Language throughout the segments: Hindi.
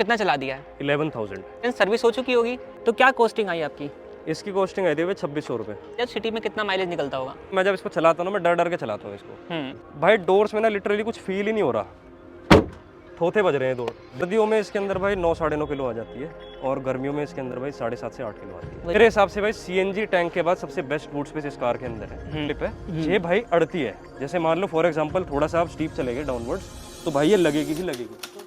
कितना चला दिया है? 11,000। सर्विस हो चुकी होगी, तो क्या कॉस्टिंग आई आपकी? इसकी कॉस्टिंग आई थी भाई 2600 रुपये। जब सिटी में कितना माइलेज निकलता होगा? मैं जब इसको चलाता हूँ ना, मैं डर डर के चलाता हूँ इसको। भाई डोर्स में ना लिटरली कुछ फील ही नहीं हो रहा, थोथे बज रहे हैं डोर। सर्दियों में इसके अंदर भाई 9 साढ़े 9 किलो आ जाती है और गर्मियों में इसके अंदर भाई 7.5 से 8 किलो आती है। मेरे हिसाब से भाई सीएनजी टैंक के बाद सबसे बेस्ट बूट स्पेस इस कार के अंदर है। क्लिप है ये भाई अड़ती है, जैसे मान लो फॉर एग्जांपल थोड़ा सा आप स्टीप चलेंगे डाउनवर्ड्स तो भाई ये लगेगी ही लगेगी।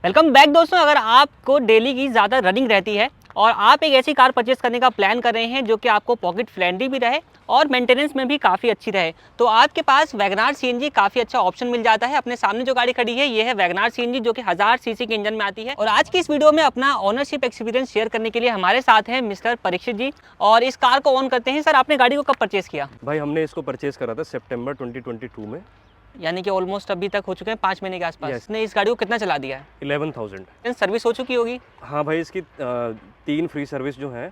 वेलकम बैक दोस्तों, अगर आपको डेली की ज़्यादा रनिंग रहती है और आप एक ऐसी कार परचेस करने का प्लान कर रहे हैं जो कि आपको पॉकेट फ्रेंडली भी रहे और मेंटेनेंस में भी काफ़ी अच्छी रहे, तो आपके पास वैगनार सीएनजी काफ़ी अच्छा ऑप्शन मिल जाता है। अपने सामने जो गाड़ी खड़ी है ये है वैगनार सीएनजी जो कि 1000 सीसी के इंजन में आती है। और आज की इस वीडियो में अपना ओनरशिप एक्सपीरियंस शेयर करने के लिए हमारे साथ हैं मिस्टर परीक्षित जी, और इस कार को ऑन करते हैं। सर, आपने गाड़ी को कब परचेस किया? भाई हमने इसको परचेज करा था सितंबर 2022 में, यानी कि ऑलमोस्ट अभी तक हो चुके हैं 5 महीने के आसपास। इसने इस गाड़ी को कितना चला दिया है? 11,000। सर्विस हो चुकी होगी? हाँ भाई, इसकी 3 फ्री सर्विस जो है,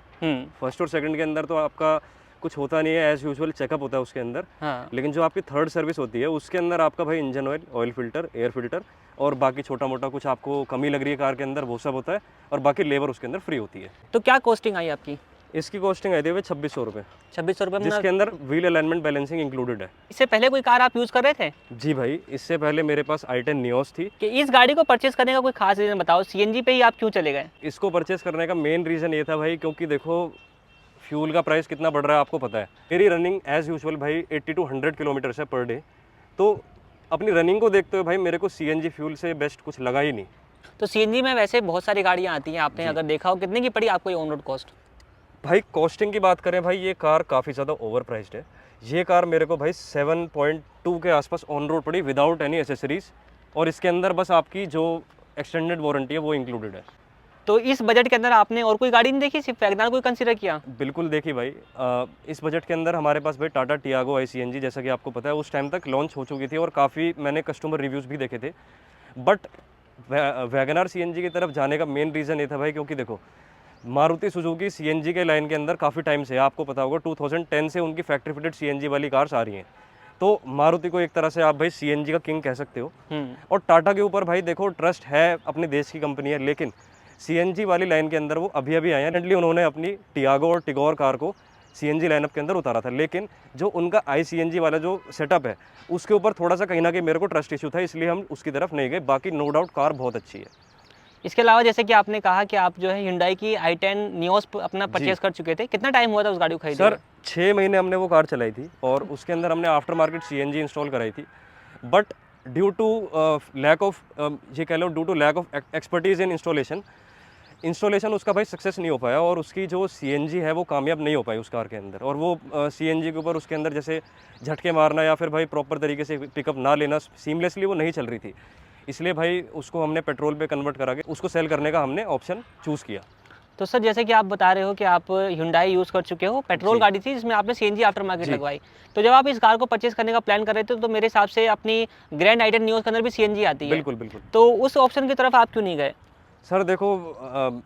फर्स्ट और सेकंड के अंदर तो आपका कुछ होता नहीं है, एज यूजुअल चेकअप होता है उसके अंदर। हाँ। लेकिन जो आपकी थर्ड सर्विस होती है उसके अंदर आपका भाई engine oil, oil filter, air filter और बाकी छोटा मोटा कुछ आपको कमी लग रही है कार के अंदर वो सब होता है, और बाकी लेबर उसके अंदर फ्री होती है। तो क्या कॉस्टिंग आई आपकी? इसकी कॉस्टिंग आई थी भाई 2600 रुपये। 2600 रुपये, जिसके अंदर व्हील अलाइनमेंट बैलेंसिंग इंक्लूडेड है। इससे पहले कोई कार आप यूज़ कर रहे थे? जी भाई, इससे पहले मेरे पास i10 नियोस थी। कि इस गाड़ी को परचेस करने का कोई खास रीज़न बताओ, सीएनजी पे ही आप क्यों चले गए? इसको परचेस करने का मेन रीज़न ये था भाई, क्योंकि देखो फ्यूल का प्राइस कितना बढ़ रहा है आपको पता है। मेरी रनिंग एज़ यूजुअल भाई 80 to 100 किलोमीटर है पर डे, तो अपनी रनिंग को देखते हुए भाई मेरे को सीएनजी फ्यूल से बेस्ट कुछ लगा ही नहीं। तो सीएनजी में वैसे बहुत सारी गाड़ियाँ आती हैं, आपने अगर देखा हो, कितने की पड़ी आपको ये ऑन रोड कॉस्ट? भाई कॉस्टिंग की बात करें भाई, ये कार काफ़ी ज़्यादा ओवर प्राइस्ड है। ये कार मेरे को भाई 7.2 के आसपास ऑन रोड पड़ी विदाउट एनी एसेसरीज, और इसके अंदर बस आपकी जो एक्सटेंडेड वारंटी है वो इंक्लूडेड है। तो इस बजट के अंदर आपने और कोई गाड़ी नहीं देखी, सिर्फ वैगनार को कंसीडर किया? बिल्कुल देखी भाई। इस बजट के अंदर हमारे पास भाई टाटा टियागो आई सीएनजी, जैसा कि आपको पता है उस टाइम तक लॉन्च हो चुकी थी और काफ़ी मैंने कस्टमर रिव्यूज़ भी देखे थे। बट वैगनार सीएनजी की तरफ जाने का मेन रीज़न ये था भाई, क्योंकि देखो मारुति सुजुकी सीएनजी के लाइन के अंदर काफ़ी टाइम से, आपको पता होगा 2010 से उनकी फैक्ट्री फिटेड सीएनजी वाली कार्स आ रही हैं। तो मारुति को एक तरह से आप भाई सीएनजी का किंग कह सकते हो। और टाटा के ऊपर भाई देखो ट्रस्ट है, अपने देश की कंपनी है, लेकिन सीएनजी वाली लाइन के अंदर वो अभी अभी आए हैं। रिसेंटली उन्होंने अपनी टियागो और टिगोर कार को सीएनजी लाइनअप के अंदर उतारा था, लेकिन जो उनका आई सीएनजी वाला जो सेटअप है उसके ऊपर थोड़ा सा कहीं ना कहीं मेरे को ट्रस्ट इशू था, इसलिए हम उसकी तरफ नहीं गए। बाकी नो डाउट कार बहुत अच्छी है। इसके अलावा जैसे कि आपने कहा कि आप जो है Hyundai की i10 नियोस अपना परचेस कर चुके थे, कितना टाइम हुआ था उस गाड़ी को खरीदे? सर 6 महीने हमने वो कार चलाई थी और उसके अंदर हमने आफ्टर मार्केट सीएनजी इंस्टॉल कराई थी। But due to lack of, ये कह लो due to lack of expertise in installation उसका भाई सक्सेस नहीं हो पाया, और उसकी जो सीएनजी है वो कामयाब नहीं हो पाई उस कार के अंदर। और वो सीएनजी के ऊपर उसके अंदर जैसे झटके मारना या फिर भाई प्रॉपर तरीके से पिकअप ना लेना, सीमलेसली वो नहीं चल रही थी, इसलिए भाई उसको हमने पेट्रोल पे कन्वर्ट करा के उसको सेल करने का हमने ऑप्शन चूज़ किया। तो सर, जैसे कि आप बता रहे हो कि आप Hyundai यूज़ कर चुके हो, पेट्रोल गाड़ी थी जिसमें आपने सीएनजी आफ्टर मार्केट लगवाई, तो जब आप इस कार को परचेस करने का प्लान कर रहे थे तो मेरे हिसाब से अपनी ग्रैंड i10 नियोस के अंदर भी सीएनजी आती है। बिल्कुल बिल्कुल। तो उस ऑप्शन की तरफ आप क्यों नहीं गए? सर देखो,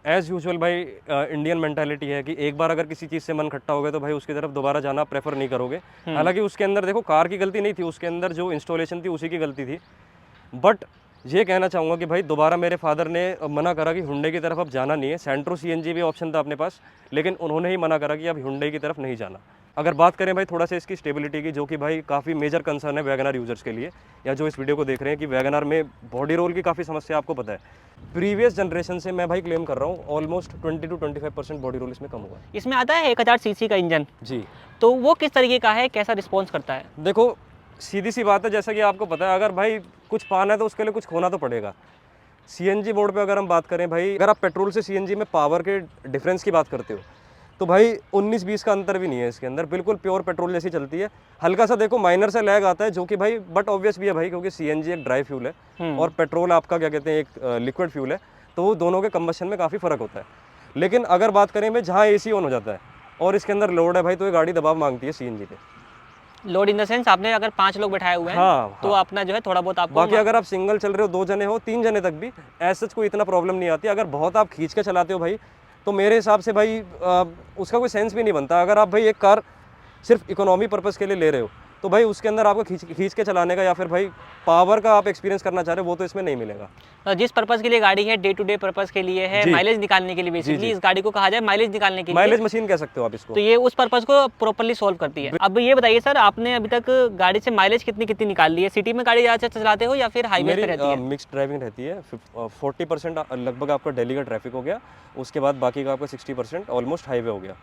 एज़ यूजुअल भाई इंडियन मेंटालिटी है कि एक बार अगर किसी चीज़ से मन खट्टा हो गया तो भाई उसकी तरफ दोबारा जाना प्रेफर नहीं करोगे। हालांकि उसके अंदर देखो कार की गलती नहीं थी, उसके अंदर जो इंस्टॉलेशन थी उसी की गलती थी। बट ये कहना चाहूँगा कि भाई दोबारा मेरे फादर ने मना करा कि Hyundai की तरफ अब जाना नहीं है। सेंट्रो सीएनजी भी ऑप्शन था अपने पास, लेकिन उन्होंने ही मना करा कि अब Hyundai की तरफ नहीं जाना। अगर बात करें भाई थोड़ा सा इसकी स्टेबिलिटी की, जो कि भाई काफ़ी मेजर कंसर्न है वैगनार यूजर्स के लिए, या जो इस वीडियो को देख रहे हैं, कि वैगनार में बॉडी रोल की काफ़ी समस्या आपको पता है। प्रीवियस जनरेशन से मैं भाई क्लेम कर रहा हूँ ऑलमोस्ट 20 to 25% बॉडी रोल इसमें कम हुआ है। इसमें आता है 1000 सीसी का इंजन जी, तो वो किस तरीके का है, कैसा रिस्पॉन्स करता है? देखो सीधी सी बात है, जैसा कि आपको पता है, अगर भाई कुछ पाना है तो उसके लिए कुछ खोना तो पड़ेगा। सीएनजी बोर्ड पे अगर हम बात करें भाई, अगर आप पेट्रोल से सीएनजी में पावर के डिफरेंस की बात करते हो तो भाई 19-20 का अंतर भी नहीं है इसके अंदर, बिल्कुल प्योर पेट्रोल जैसी चलती है। हल्का सा देखो माइनर से लैग आता है, जो कि भाई बट ऑब्वियस भी है भाई, क्योंकि सीएनजी एक ड्राई फ्यूल है और पेट्रोल आपका क्या कहते हैं एक लिक्विड फ्यूल है, तो वो दोनों के कंबशन में काफ़ी फ़र्क होता है। लेकिन अगर बात करें भाई जहाँ एसी ऑन हो जाता है और इसके अंदर लोड है भाई, तो ये गाड़ी दबाव मांगती है सीएनजी पे। लोड इन द सेंस, आपने अगर 5 लोग बैठाए हुए हैं तो अपना जो है थोड़ा बहुत आपको, बाकी अगर आप सिंगल चल रहे हो, 2 जने हो, 3 जने तक भी ऐसा कोई इतना प्रॉब्लम नहीं आती। अगर बहुत आप खींच के चलाते हो भाई, तो मेरे हिसाब से भाई उसका कोई सेंस भी नहीं बनता। अगर आप भाई एक कार सिर्फ इकोनॉमी पर्पज़ के लिए ले रहे हो तो भाई उसके अंदर आपको खींच के चलाने का या फिर भाई पावर का आप एक्सपीरियंस करना चाह रहे हो वो तो इसमें नहीं मिलेगा। जिस पर्पस के लिए गाड़ी है, डे टू डे पर्पस के लिए है, जी। माइलेज निकालने के लिए बेसिकली इस गाड़ी को कहा जाए माइलेज निकालने के लिए, माइलेज मशीन कह सकते हो आप इसको। तो ये उस पर्पस को प्रॉपर्ली सॉल्व करती है। अब ये बताइए सर, आपने अभी तक गाड़ी से माइलेज कितनी कितनी निकाल ली है? सिटी में गाड़ी ज़्यादा चलाते हो या फिर हाईवे पे रहती है? मिक्स ड्राइविंग रहती है। 40% लगभग आपका दिल्ली का ट्रैफिक हो गया, उसके बाद बाकी का आपका 60% ऑलमोस्ट हाईवे हो गया।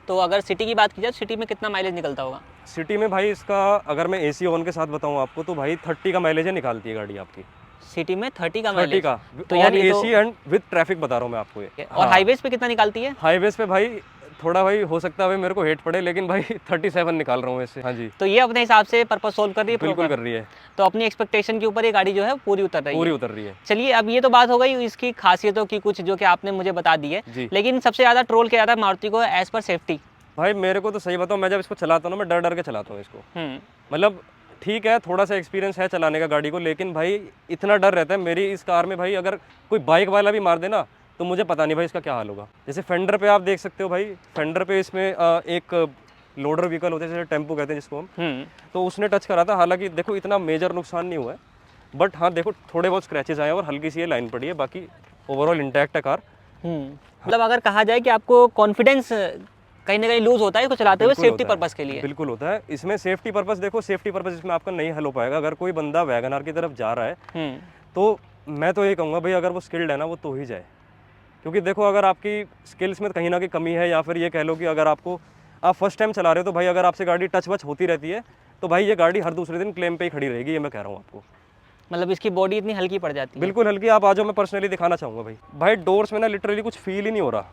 तो अगर सिटी की बात की जाए, सिटी में कितना माइलेज निकलता होगा? सिटी में भाई इसका अगर मैं एसी ऑन के साथ बताऊं आपको तो भाई 30 का माइलेज है निकालती है गाड़ी आपकी। सिटी में 30 का 30 माइलेज? का तो यार ये एसी एंड विद ट्रैफिक बता रहा हूं मैं आपको ये। और हाईवेज पे कितना निकालती है? हाईवेज पे भाई थोड़ा भाई हो सकता है मेरे को हेट पड़े, लेकिन भाई 37 निकाल रहा हूँ इससे। हाँ जी, तो ये अपने हिसाब से पर्पस सोल्व कर रही है? बिल्कुल proper? कर रही है, तो अपनी एक्सपेक्टेशन के ऊपर ये गाड़ी जो है पूरी उतर रही है? पूरी उतर रही है। चलिए, अब ये तो बात हो गई इसकी खासियतों की कुछ जो कि आपने मुझे बता दी है, जी। लेकिन सबसे ज़्यादा ट्रोल किया जाता है मारुति को एज पर सेफ्टी। भाई मेरे को तो सही बताऊँ, मैं जब इसको चलाता हूँ ना मैं डर डर के चलाता हूँ इसको। मतलब ठीक है थोड़ा सा एक्सपीरियंस है चलाने का गाड़ी को, लेकिन भाई इतना डर रहता है मेरी इस कार में भाई, अगर कोई बाइक वाला भी मार देना तो मुझे पता नहीं भाई इसका क्या हाल होगा। जैसे फेंडर पे आप देख सकते हो भाई, फेंडर पे इसमें एक लोडर व्हीकल होते हैं जैसे टेम्पो कहते हैं जिसको हम, तो उसने टच करा था। हालांकि देखो इतना मेजर नुकसान नहीं हुआ है, बट हाँ देखो थोड़े बहुत स्क्रैचेस आए और हल्की सी ये लाइन पड़ी है, बाकी ओवरऑल इंटैक्ट है कार। मतलब अगर कहा जाए कि आपको कॉन्फिडेंस कहीं ना कहीं लूज होता है इसको चलाते हुए सेफ्टी पर्पस के लिए? बिल्कुल होता है इसमें सेफ्टी पर्पस। देखो सेफ्टी पर्पस इसमें आपका नहीं हल हो पाएगा। अगर कोई बंदा वैगनआर की तरफ जा रहा है तो मैं तो ये कहूँगा भाई अगर वो स्किल्ड है ना वो तो ही जाए, क्योंकि देखो अगर आपकी स्किल्स में कहीं ना कहीं कमी है, या फिर ये कह लो कि अगर आप फर्स्ट टाइम चला रहे हो तो भाई अगर आपसे गाड़ी टच वच होती रहती है तो भाई ये गाड़ी हर दूसरे दिन क्लेम पे ही खड़ी रहेगी, ये मैं कह रहा हूँ आपको। मतलब इसकी बॉडी इतनी हल्की पड़ जाती है? बिल्कुल हल्की। आप आ जाओ, मैं पर्सनली दिखाना चाहूँगा भाई। भाई डोर्स में ना लिटरली कुछ फील ही नहीं हो रहा,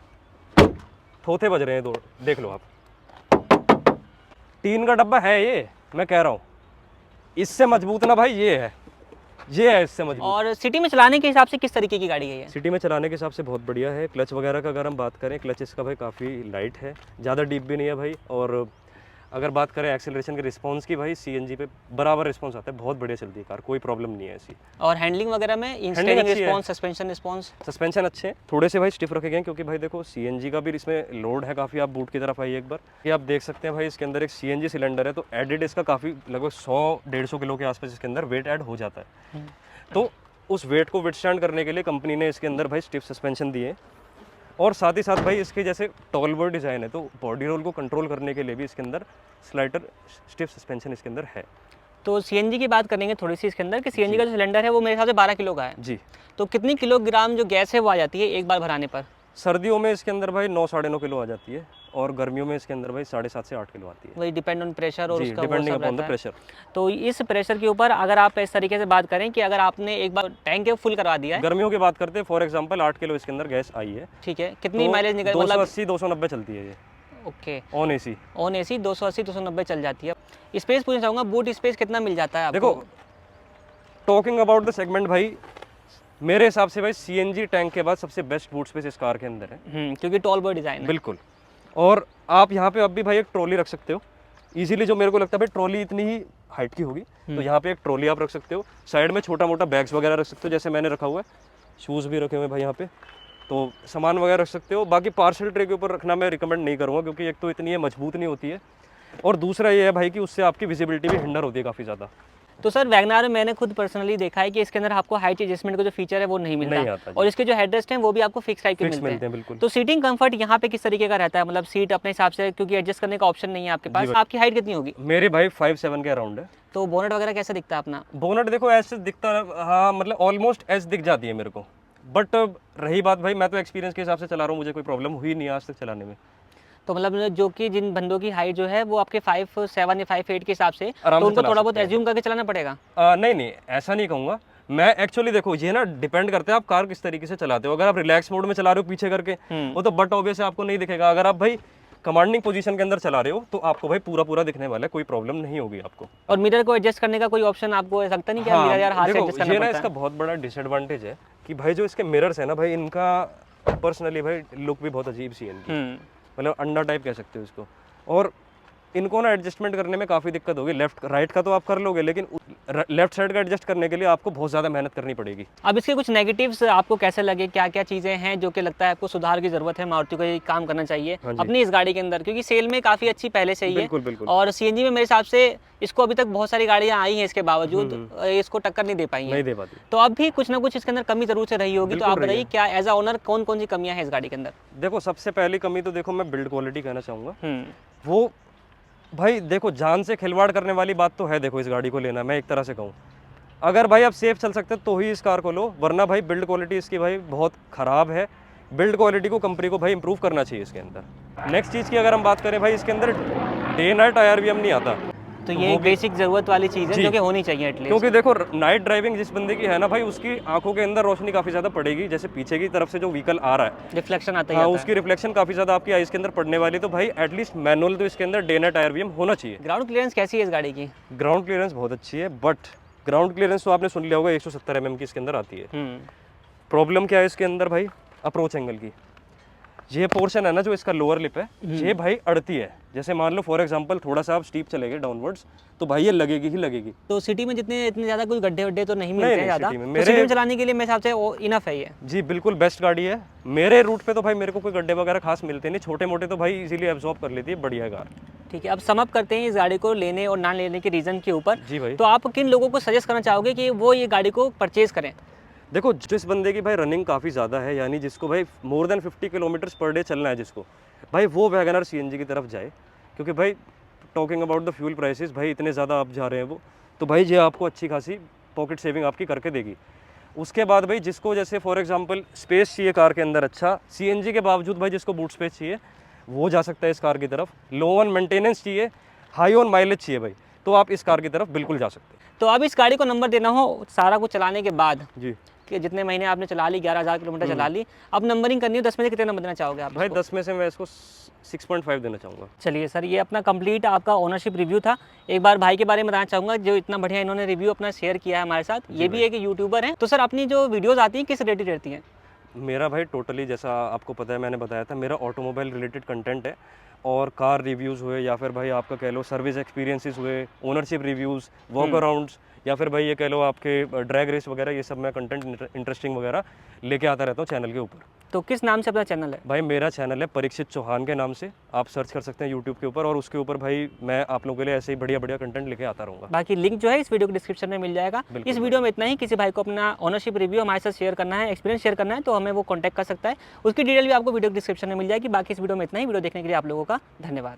थोथे बज रहे हैं डोर, देख लो आप। टीन का डब्बा है ये, मैं कह रहा हूँ इससे मजबूत ना भाई ये है इससे मजबूत। और सिटी में चलाने के हिसाब से किस तरीके की गाड़ी है ये? सिटी में चलाने के हिसाब से बहुत बढ़िया है। क्लच वगैरह का अगर हम बात करें, क्लच इसका भाई काफ़ी लाइट है, ज़्यादा डीप भी नहीं है भाई। और अगर बात करें एक्सेलरेशन के रिस्पांस की, भाई सीएनजी पे बराबर रिस्पांस आता है, बहुत बढ़िया चलती है कार, कोई प्रॉब्लम नहीं है ऐसी। और हैंडलिंग वगैरह में steering response, suspension response? Suspension अच्छे हैं, थोड़े से भाई स्टिफ रखे गए क्योंकि भाई देखो सीएनजी का भी इसमें लोड है काफ़ी। आप बूट की तरफ आइए एक बार, ये आप देख सकते हैं भाई इसके अंदर एक सीएनजी सिलेंडर है, तो एडिड इसका काफ़ी लगभग 100-150 किलो के आसपास इसके अंदर वेट ऐड हो जाता है। तो उस वेट को विथस्टैंड करने के लिए कंपनी ने इसके अंदर भाई स्टिफ सस्पेंशन दिए, और साथ ही साथ भाई इसके जैसे टॉल बॉय डिज़ाइन है तो बॉडी रोल को कंट्रोल करने के लिए भी इसके अंदर स्लाइडर स्टिफ सस्पेंशन इसके अंदर है। तो सीएनजी की बात करेंगे थोड़ी सी इसके अंदर कि सीएनजी का जो सिलेंडर है वो मेरे हिसाब से 12 किलो का है जी। तो कितनी किलोग्राम जो गैस है वो आ जाती है एक बार भराने पर? सर्दियों में इसके अंदर भाई 9-9.5 किलो आ जाती है, और गर्मियों में इसके अंदर भाई 7.5 से 8 किलो आती है। वही डिपेंड ऑन प्रेशर और उसका डिपेंडिंग अपॉन द प्रेशर। तो इस प्रेशर के ऊपर अगर आप इस तरीके से बात करें कि अगर आपने एक बार टैंक फुल करवा दिया है, गर्मियों की बात करते हैं फॉर एग्जांपल 8 किलो इसके अंदर गैस आई है, ठीक है, कितनी माइलेज निकल? 280-290 चलती है ये। ओके, ऑन एसी 280-290 चल जाती है। स्पेस पूछना चाहूँगा, बूट स्पेस कितना मिल जाता है आपको? देखो टॉकिंग अबाउट द सेगमेंट भाई, मेरे हिसाब से भाई सीएनजी टैंक के बाद सबसे बेस्ट बूट स्पेस इस कार के अंदर है, क्योंकि टॉल बॉय डिजाइन है। बिल्कुल। और आप यहाँ पे अब भी भाई एक ट्रॉली रख सकते हो इजीली, जो मेरे को लगता है भाई ट्रॉली इतनी ही हाइट की होगी तो यहाँ पे एक ट्रॉली आप रख सकते हो। साइड में छोटा मोटा बैग्स वगैरह रख सकते हो, जैसे मैंने रखा हुआ है, शूज़ भी रखे हुए भाई यहाँ पे, तो सामान वगैरह रख सकते हो। बाकी पार्सल ट्रे के ऊपर रखना मैं रिकमेंड नहीं करूँगा, क्योंकि एक तो इतनी ये मजबूत नहीं होती है, और दूसरा ये है भाई कि उससे आपकी विजिबिलिटी भी हिंडर होती है काफ़ी ज़्यादा। तो सर वैगनआर में मैंने खुद पर्सनली देखा है कि इसके अंदर आपको हाइट एडजस्टमेंट का जो फीचर है वो नहीं मिलता, और इसके जो हेडरेस्ट हैं वो भी आपको फिक्स टाइप के मिलते हैं। बिल्कुल। तो सीटिंग कंफर्ट यहाँ पे किस तरीके का रहता है? मतलब सीट अपने हिसाब से, क्योंकि एडजस्ट करने का ऑप्शन नहीं है आपके पास। आपकी हाइट कितनी होगी? मेरे भाई 5'7" के अराउंड है। तो बोनट वगैरह कैसा दिखता है अपना? बोनट देखो ऐसे दिखता है, हाँ मतलब ऑलमोस्ट ऐसे दिख जाती है मेरे को, बट रही बात भाई मैं तो एक्सपीरियंस के हिसाब से चला रहा हूँ, मुझे कोई प्रॉब्लम हुई नहीं आज तक चलाने में। तो मतलब जो कि जिन बंदों की हाइट जो है वो आपके 5'7" या 5'8" के हिसाब से, तो उनको थोड़ा बहुत एज्यूम करके चलाना पड़ेगा? नहीं ऐसा नहीं कहूँगा मैं। एक्चुअली देखो ये ना डिपेंड करता है आप कार किस तरीके से चलाते हो। अगर आप रिलैक्स मोड में चला रहे हो पीछे करके वो तो बट ऑब्वियस आपको नहीं दिखेगा। अगर आप भाई कमांडिंग पोजीशन के अंदर चला रहे हो तो आपको भाई पूरा दिखने वाला है, कोई प्रॉब्लम नहीं होगी आपको। और मिरर को एडजस्ट करने का कोई ऑप्शन आपको लगता नहीं? क्या मिरर यार हाथ से एडजस्ट करना पड़ता है? इसका बहुत बड़ा डिसएडवांटेज है कि भाई जो इसके मिरर्स है ना भाई, इनका पर्सनली भाई लुक भी बहुत अजीब सी है इनकी, मतलब अंडा टाइप कह सकते हो इसको। और इनको ना एडजस्टमेंट करने में काफ़ी दिक्कत होगी। लेफ्ट राइट का तो आप कर लोगे, लेकिन लेफ्ट साइड का एडजस्ट करने के लिए आपको बहुत ज़्यादा मेहनत करनी पड़ेगी। अब इसके कुछ नेगेटिव्स आपको कैसे लगे, क्या क्या चीज़ें हैं जो कि लगता है आपको सुधार की ज़रूरत है, मारुति को ये काम करना चाहिए हाँ जी। अपनी इस गाड़ी के अंदर, क्योंकि सेल में काफ़ी अच्छी पहले से ही है बिल्कुल बिल्कुल और सीएनजी में मेरे हिसाब से इसको अभी तक बहुत सारी गाड़ियाँ आई हैं, इसके बावजूद इसको टक्कर नहीं दे पाई हैं। नहीं दे पाती। तो अब भी कुछ ना कुछ इसके अंदर कमी ज़रूर से रही होगी, तो बिल्कुल आप रही बताइए है। क्या एज अ ओनर कौन कौन सी कमियाँ हैं इस गाड़ी के अंदर? देखो, सबसे पहली कमी तो देखो मैं बिल्ड क्वालिटी कहना चाहूँगा। हम्म, वो भाई देखो, जान से खिलवाड़ करने वाली बात तो है। देखो, इस गाड़ी को लेना, मैं एक तरह से कहूँ, अगर भाई आप सेफ चल सकते हो तो ही इस कार को लो, वरना भाई बिल्ड क्वालिटी इसकी भाई बहुत ख़राब है। बिल्ड क्वालिटी को कंपनी को भाई इंप्रूव करना चाहिए इसके अंदर। नेक्स्ट चीज़ की अगर हम बात करें भाई, इसके अंदर डे नाइट IRVM नहीं आता। तो ये एक बेसिक ज़रूरत वाली चीज़ है जी। जो कि होनी चाहिए एटलीस्ट। क्योंकि देखो, नाइट ड्राइविंग जिस बंदे की है ना भाई, उसकी आंखों के अंदर रोशनी काफ़ी ज़्यादा पड़ेगी। जैसे पीछे की तरफ से जो व्हीकल आ रहा है, रिफ्लेक्शन आता ही हाँ, आता है। उसकी रिफ्लेक्शन काफ़ी ज़्यादा आपकी आइज़ के अंदर पड़ने वाली। तो भाई एटलीस्ट मैनुअल तो इसके अंदर डे नाइट IRVM होना चाहिए। ग्राउंड क्लियरेंस कैसी है इस गाड़ी की? ग्राउंड क्लियरेंस बहुत अच्छी है, बट ग्राउंड क्लियरेंस तो आपने सुन लिया होगा 170 mm की इसके अंदर आती है। प्रॉब्लम क्या है इसके अंदर भाई? अप्रोच एंगल की। ये पोर्शन है ना जो इसका लोअर लिप है, ये भाई अड़ती है। जैसे मान लो फॉर एग्जांपल थोड़ा सा आप स्टीप चले गए डाउनवर्ड्स, तो भाई ये लगेगी ही लगेगी। तो सिटी में इतने ज़्यादा कोई गड्ढे वड्ढे तो नहीं मिलते हैं ज़्यादा, सिटी में तो मेरे सिटी में चलाने के लिए मेरे हिसाब से वो इनफ है ये। जी बिल्कुल बेस्ट गाड़ी है। मेरे रूट पे तो भाई मेरे को कोई गड्ढे वगैरह खास मिलते नहीं, छोटे मोटे तो भाई इजीली एब्जॉर्ब कर लेती है, बढ़िया कार। ठीक है, अब सम अप करते हैं इस गाड़ी को लेने और ना लेने के रीज़न के ऊपर। जी भाई। तो आप किन लोगों को सजेस्ट करना चाहोगे कि वो ये गाड़ी को परचेज़ करें? देखो, जिस बंदे की भाई रनिंग काफ़ी ज़्यादा है, यानी जिसको भाई more than 50 kilometres per day चलना है जिसको, भाई वो वैगनर CNG की तरफ जाए। क्योंकि भाई talking about the fuel prices, भाई इतने ज़्यादा आप जा रहे हैं वो, तो भाई ये आपको अच्छी खासी पॉकेट सेविंग आपकी करके देगी। उसके बाद भाई जिसको जैसे फॉर एग्जांपल स्पेस चाहिए कार के अंदर, अच्छा CNG के बावजूद भाई जिसको बूट स्पेस चाहिए, वो जा सकता है इस कार की तरफ। लो ऑन मेंटेनेंस चाहिए, हाई ऑन माइलेज चाहिए भाई, तो आप इस कार की तरफ बिल्कुल जा सकते हैं। तो अब इस गाड़ी को नंबर देना हो सारा कुछ चलाने के बाद, जी कि जितने महीने आपने चला ली, 11,000 किलोमीटर चला ली, अब नंबरिंग करनी हो, 10 में से कितने नंबर देना चाहोगे आप भाई इसको? 10 में से मैं इसको 6.5 देना चाहूँगा। चलिए सर, ये अपना कंप्लीट आपका ओनरशिप रिव्यू था। एक बार भाई के बारे में बताना चाहूँगा, जो इतना बढ़िया इन्होंने रिव्यू अपना शेयर किया है हमारे साथ। ये भी एक यूट्यूबर हैं। तो सर, अपनी जो वीडियोज़ आती हैं किस रिलेटेड रहती हैं? मेरा भाई टोटली, जैसा आपको पता है मैंने बताया था, मेरा ऑटोमोबाइल रिलेटेड कंटेंट है। और कार रिव्यूज़ हुए, या फिर भाई आपका कह लो सर्विस एक्सपीरियंसेस हुए, ओनरशिप रिव्यूज़, वॉक अराउंड्स, या फिर भाई ये कह लो आपके ड्रैग रेस वगैरह, ये सब मैं कंटेंट इंटरेस्टिंग वगैरह लेके आता रहता हूँ चैनल के ऊपर। तो किस नाम से अपना चैनल है? भाई मेरा चैनल है परीक्षित चौहान के नाम से, आप सर्च कर सकते हैं यूट्यूब के ऊपर, और उसके ऊपर भाई मैं आप लोगों के लिए ऐसे ही बढ़िया बढ़िया कंटेंट लेके आता रहूँगा। बाकी लिंक जो है इस वीडियो के डिस्क्रिप्शन में मिल जाएगा। इस वीडियो में इतना ही। किसी भाई को अपना ओनरशिप रिव्यू हमारे साथ शेयर करना है, एक्सपीरियंस शेयर करना है, तो हमें वो कॉन्टैक्ट कर सकता है। उसकी डिटेल भी आपको वीडियो के डिस्क्रिप्शन में मिल जाएगी। बाकी इस वीडियो में इतना ही। वीडियो देखने के लिए आप लोगों का धन्यवाद।